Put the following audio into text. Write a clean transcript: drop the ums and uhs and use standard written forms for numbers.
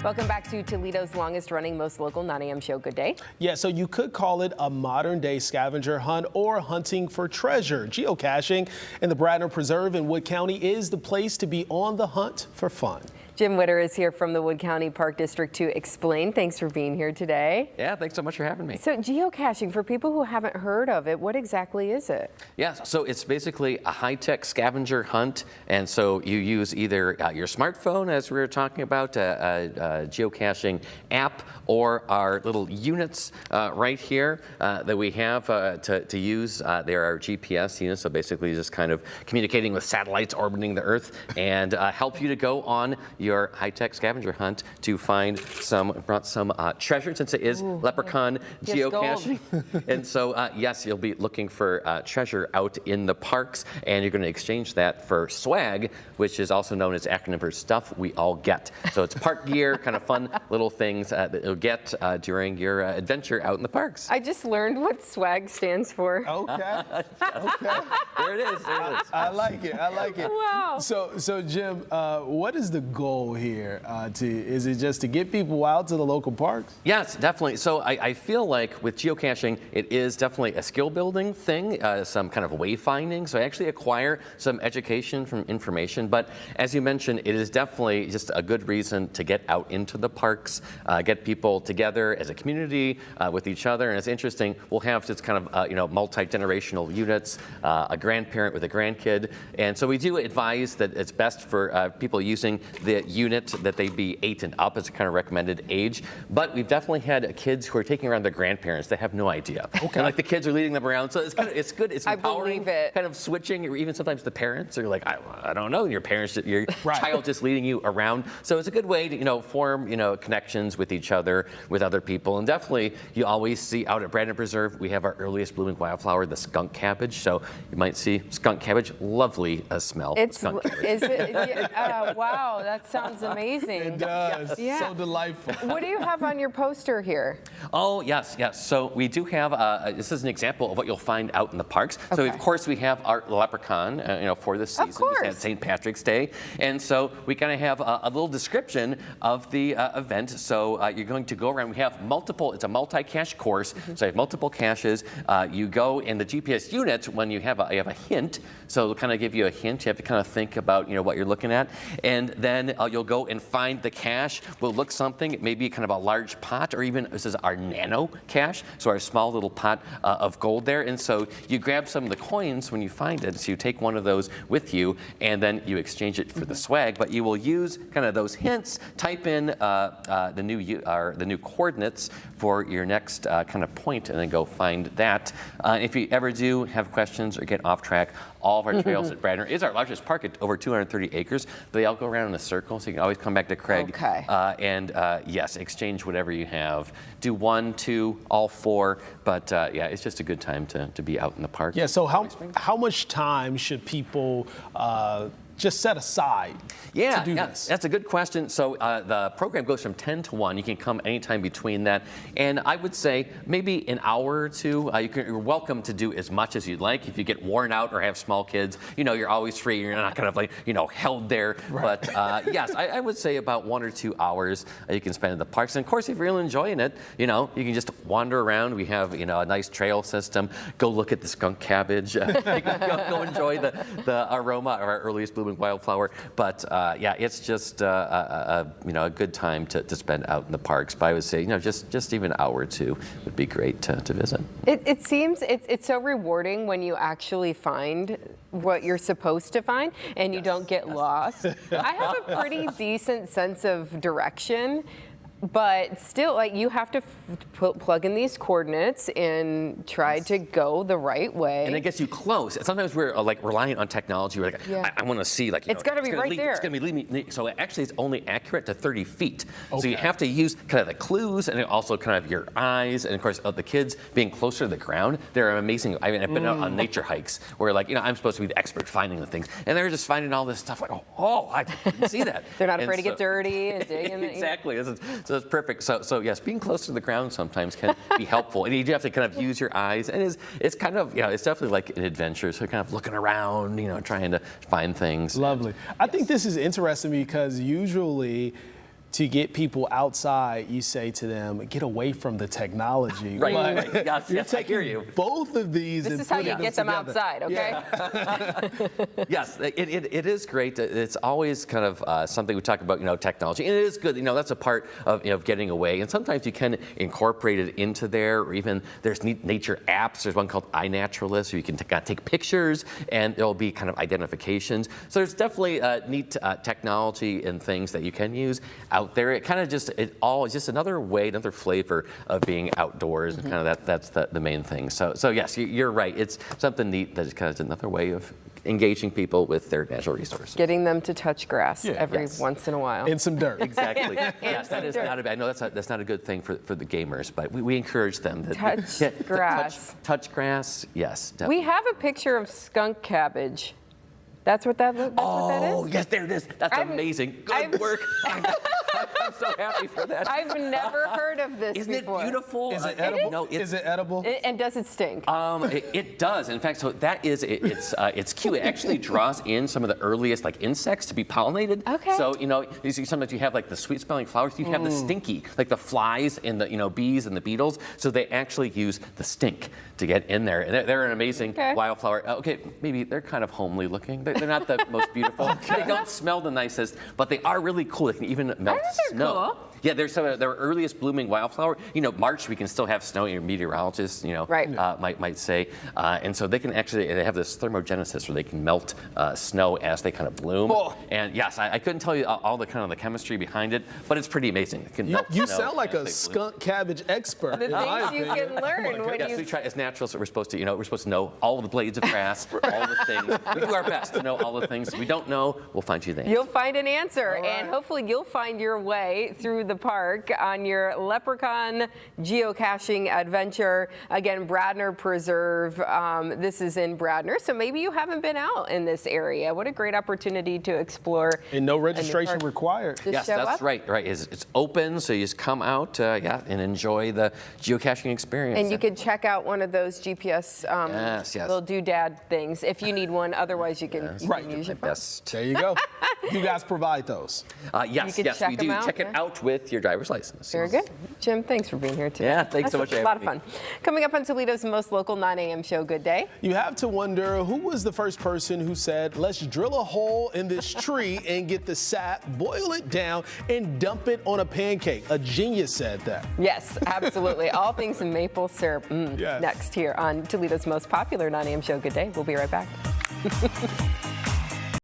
Welcome back to Toledo's longest running, most local 9 a.m. show. Good day. Yeah, so you could call it a modern day scavenger hunt or hunting for treasure. Geocaching in the Bradner Preserve in Wood County is the place to be on the hunt for fun. Jim Witter is here from the Wood County Park District to explain. Thanks for being here today. Yeah, thanks so much for having me. So geocaching, for people who haven't heard of it, what exactly is it? Yeah, so it's basically a high-tech scavenger hunt. And so you use either your smartphone, as we were talking about, a geocaching app, or our little units right here that we have to use. There are GPS units, so basically just kind of communicating with satellites orbiting the Earth and help you to go on your high-tech scavenger hunt to find some treasure, since it is leprechaun geocaching. And so, yes, you'll be looking for treasure out in the parks, and you're going to exchange that for swag, which is also known as acronym for stuff we all get. So it's park gear, kind of fun little things that you'll get during your adventure out in the parks. I just learned what swag stands for. Okay. Okay. There it is. There it is. I like it. I like it. Wow. So Jim, what is the goal here? Is it just to get people out to the local parks? Yes, definitely. So I feel like with geocaching, it is definitely a skill building thing, some kind of wayfinding. So I actually acquire some education from information. But as you mentioned, it is definitely just a good reason to get out into the parks, get people together as a community with each other. And it's interesting, we'll have this kind of multi-generational units, a grandparent with a grandkid. And so we do advise that it's best for people using the unit that they be 8 and up as a kind of recommended age. But we've definitely had kids who are taking around their grandparents that have no idea. Okay. And like the kids are leading them around. So it's kind of, it's good. It's empowering. I believe it. Kind of switching, or even sometimes the parents are like, I don't know. Your parents, your child just leading you around. So it's a good way to, form, connections with each other, with other people. And definitely you always see out at Bradner Preserve, we have our earliest blooming wildflower, the skunk cabbage. So you might see skunk cabbage, lovely smell. It's, skunk cabbage. is it, wow, that sounds amazing. It does. Yeah. So delightful. What do you have on your poster here? Oh, yes. So we do have, this is an example of what you'll find out in the parks. Okay. So of course we have our leprechaun, for this season. Of course. It's St. Patrick's Day. And so we kind of have a little description of the event. So you're going to go around, we have multiple, it's a multi-cache course. So you have multiple caches. You go in the GPS unit when you have a hint. So it'll kind of give you a hint. You have to kind of think about, what you're looking at. And then you'll go and find the cache. Will look something, it may be kind of a large pot, or even this is our nano cache, so our small little pot of gold there. And so you grab some of the coins when you find it. So you take one of those with you, and then you exchange it for the swag. But you will use kind of those hints, type in the new coordinates for your next kind of point, and then go find that. If you ever do have questions or get off track, all of our trails at Bradner is our largest park at over 230 acres. They all go around in a circle, so you can always come back to Craig. Okay. Yes, exchange whatever you have. Do 1, 2, all 4. But yeah, it's just a good time to be out in the park. Yeah. So how much time should people just set aside to do this? That's a good question. So the program goes from 10 to 1. You can come anytime between that. And I would say maybe an hour or two. You're welcome to do as much as you'd like. If you get worn out or have small kids, you're always free. You're not kind of held there. Right. But yes, I would say about 1 or 2 hours you can spend in the parks. And of course, if you're really enjoying it, you can just wander around. We have, a nice trail system. Go look at the skunk cabbage. Go enjoy the aroma of our earliest blooming wildflower. But yeah, it's just a good time to spend out in the parks. But I would say, just even an hour or two would be great to visit. It seems it's so rewarding when you actually find what you're supposed to find and you don't get lost. I have a pretty decent sense of direction. But still, you have to plug in these coordinates and try to go the right way. And it gets you close. Sometimes we're relying on technology. We're like, I want to see it's got to be right there. It's going to be leading. So actually, it's only accurate to 30 feet. Okay. So you have to use kind of the clues and also kind of your eyes. And of course, the kids being closer to the ground, they're amazing. I've been out on nature hikes where I'm supposed to be the expert finding the things, and they're just finding all this stuff. I didn't see that. They're not afraid to get dirty and dig in. Exactly. So it's perfect. So yes, being close to the ground sometimes can be helpful, and you do have to kind of use your eyes. And it's kind of it's definitely like an adventure. So kind of looking around, trying to find things. Lovely. I think this is interesting because usually to get people outside, you say to them, get away from the technology. Right. But Right. Yes, you're yes, I taking hear you. both of these This and is how you putting get them together. outside, okay? Yes, it is great. It's always kind of something we talk about, technology, and it is good. That's a part of getting away. And sometimes you can incorporate it into there, or even there's nature apps. There's one called iNaturalist, where you can take pictures, and there'll be kind of identifications. So there's definitely neat technology and things that you can use out there. It kind of just is just another way, another flavor of being outdoors, and kind of that's the main thing. So yes, you're right. It's something neat that is kind of another way of engaging people with their natural resources. Getting them to touch grass every Yes. once in a while. And some dirt. Exactly. Yes, that is not a bad. I know that's not a good thing for the gamers, but we encourage them to Touch grass. Touch grass. Yes, definitely. We have a picture of skunk cabbage. That's what that is? Oh, yes, there it is. That's amazing. Good I've- work. I'm so happy for that. I've never heard of this Isn't before. it beautiful? Is it edible? No, Is it edible? And does it stink? It does. In fact, so that is it's cute. It actually draws in some of the earliest insects to be pollinated. Okay. So you see sometimes you have the sweet smelling flowers. You have the stinky, like the flies and the bees and the beetles. So they actually use the stink to get in there. And they're an amazing wildflower. Okay, maybe they're kind of homely looking. They're not the most beautiful. They don't smell the nicest, but they are really cool. They can even melt think they're snow. cool. Yeah, they're some of their earliest blooming wildflower. March we can still have snow. Your meteorologists, Right. might say, and so they have this thermogenesis where they can melt snow as they kind of bloom. Oh. And yes, I couldn't tell you all the kind of the chemistry behind it, but it's pretty amazing. It can melt You snow sound like as a they skunk cabbage expert. The in my things you opinion. can learn when Yes, you... we try as naturalists. We're supposed to know all the blades of grass, all the things. We do our best to know all the things we don't know. We'll find you there. You'll find an answer, All right. and hopefully you'll find your way through the park on your leprechaun geocaching adventure. Again, Bradner Preserve. This is in Bradner, so maybe you haven't been out in this area. What a great opportunity to explore. And no a new registration park. required. Just Yes, show that's up. right. Right, it's open, so you just come out, and enjoy the geocaching experience. And you can check out one of those GPS Yes. little doodad things if you need one. Otherwise, you can, you Right. can use your phone. Best. There you go. You guys provide those. Yes, can yes, check we them do. out, Check it yeah. out with your driver's license. Very good. Jim, thanks for being here today. Yeah, thanks so That's much for a lot of having fun. Coming up on Toledo's most local 9 a.m. show, Good Day. You have to wonder who was the first person who said, let's drill a hole in this tree and get the sap, boil it down, and dump it on a pancake. A genius said that. Yes, absolutely. All things in maple syrup. Yes. Next here on Toledo's most popular 9 a.m. show, Good Day. We'll be right back.